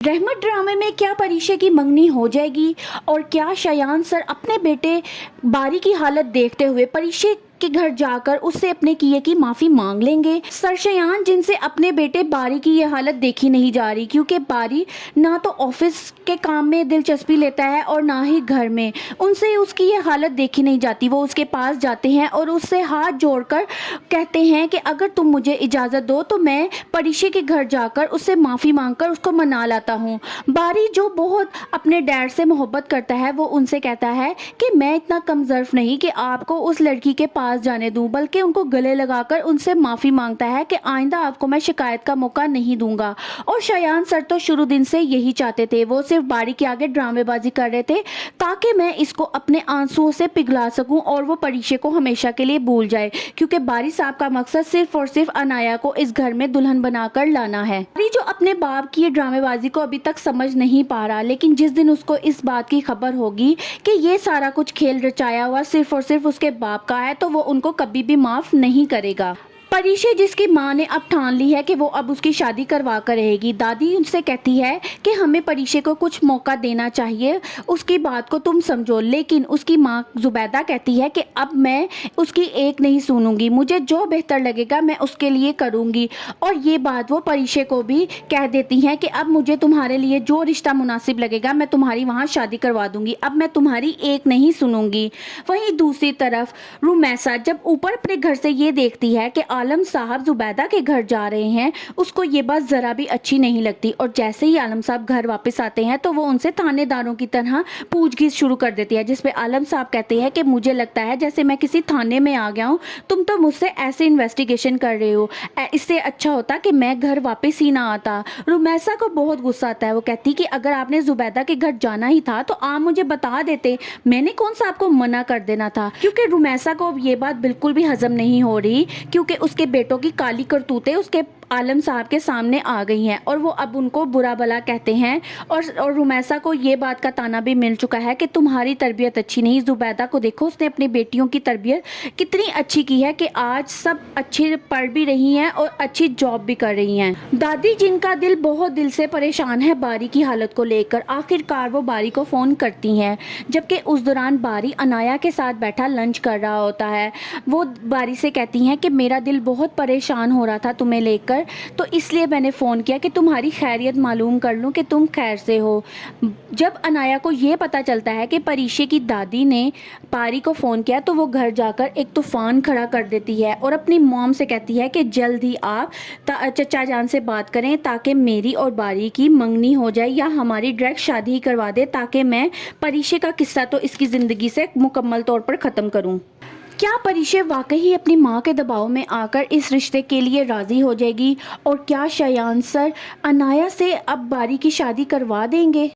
रहमत ड्रामे में क्या परीक्षा की मंगनी हो जाएगी और क्या शयान सर अपने बेटे बारी की हालत देखते हुए परीक्षा के घर जाकर उससे अपने किए की माफी मांग लेंगे। सर शयान जिनसे अपने बेटे बारी की ये हालत देखी नहीं जा रही, क्योंकि बारी ना तो ऑफिस के काम में दिलचस्पी लेता है और ना ही घर में, उनसे उसकी ये हालत देखी नहीं जाती। वो उसके पास जाते हैं और उससे हाथ जोड़कर कहते हैं कि अगर तुम मुझे इजाज़त दो तो मैं परीक्षा के घर जाकर उससे माफ़ी मांगकर उसको मना लाता हूँ। बारी जो बहुत अपने डैड से मोहब्बत करता है वो उनसे कहता है कि मैं इतना कमज़र्फ नहीं कि आपको उस लड़की के पास जाने दूं, बल्कि उनको गले लगाकर उनसे माफ़ी मांगता है कि आइंदा आपको मैं शिकायत का मौका नहीं दूंगा। और शयान सर तो शुरू दिन से यही चाहते थे, वो सिर्फ बारी के आगे ड्रामेबाजी कर रहे थे ताकि मैं इसको अपने आंसुओं से पिघला सकूं और वो परीक्षा को हमेशा के लिए भूल जाए, क्योंकि बारी साहब का मकसद सिर्फ और सिर्फ अनाया को इस घर में दुल्हन बनाकर लाना है। बारी जो अपने बाप की ये ड्रामेबाजी को अभी तक समझ नहीं पा रहा, लेकिन जिस दिन उसको इस बात की खबर होगी कि ये सारा कुछ खेल रचाया हुआ सिर्फ और सिर्फ उसके बाप का है, तो वो उनको कभी भी माफ नहीं करेगा। परीक्षा जिसकी माँ ने अब ठान ली है कि वो अब उसकी शादी करवा कर रहेगी। दादी उनसे कहती है कि हमें परीक्षा को कुछ मौका देना चाहिए, उसकी बात को तुम समझो, लेकिन उसकी माँ जुबैदा कहती है कि अब मैं उसकी एक नहीं सुनूंगी, मुझे जो बेहतर लगेगा मैं उसके लिए करूंगी। और ये बात वो परीक्षा को भी कह देती हैं कि अब मुझे तुम्हारे लिए जो रिश्ता मुनासिब लगेगा मैं तुम्हारी वहाँ शादी करवा दूंगी, अब मैं तुम्हारी एक नहीं सुनूंगी। वहीं दूसरी तरफ रुमैसा जब ऊपर अपने घर से ये देखती है कि आलम साहब जुबैदा के घर जा रहे हैं, उसको ये बात ज़रा भी अच्छी नहीं लगती। और जैसे ही आलम साहब घर वापस आते हैं तो वो उनसे थानेदारों की तरह पूछगिछ शुरू कर देती है, जिसपे आलम साहब कहते हैं कि मुझे लगता है जैसे मैं किसी थाने में आ गया हूँ, तुम तो मुझसे ऐसे इन्वेस्टिगेशन कर रहे हो, इससे अच्छा होता कि मैं घर वापस ही ना आता। रुमैसा को बहुत गुस्सा आता है, वो कहती कि अगर आपने जुबैदा के घर जाना ही था तो आप मुझे बता देते, मैंने कौन सा आपको मना कर देना था। क्योंकि रुमैसा को अब ये बात बिल्कुल भी हजम नहीं हो रही, क्योंकि उसके बेटों की काली करतूतें उसके आलम साहब के सामने आ गई हैं और वो अब उनको बुरा भला कहते हैं। और रुमैसा को ये बात का ताना भी मिल चुका है कि तुम्हारी तरबियत अच्छी नहीं। जुबैदा को देखो, उसने अपनी बेटियों की तरबियत कितनी अच्छी की है कि आज सब अच्छी पढ़ भी रही हैं और अच्छी जॉब भी कर रही हैं। दादी जिनका दिल बहुत दिल से परेशान है बारी की हालत को लेकर, आखिरकार वो बारी को फ़ोन करती हैं, जबकि उस दौरान बारी अनाया के साथ बैठा लंच कर रहा होता है। वो बारी से कहती हैं कि मेरा दिल बहुत परेशान हो रहा था तुम्हें लेकर, तो इसलिए मैंने फ़ोन किया कि तुम्हारी खैरियत मालूम कर लूं कि तुम खैर से हो। जब अनाया को ये पता चलता है कि परीक्षा की दादी ने बारी को फ़ोन किया तो वो घर जाकर एक तूफ़ान खड़ा कर देती है और अपनी मॉम से कहती है कि जल्द ही आप चचा जान से बात करें ताकि मेरी और बारी की मंगनी हो जाए या हमारी डायरेक्ट शादी ही करवा दे, ताकि मैं परीक्षा का किस्सा तो इसकी ज़िंदगी से मुकम्मल तौर पर ख़त्म करूँ। क्या परीक्षा वाकई अपनी माँ के दबाव में आकर इस रिश्ते के लिए राज़ी हो जाएगी और क्या शयान सर अनाया से अब बारी की शादी करवा देंगे?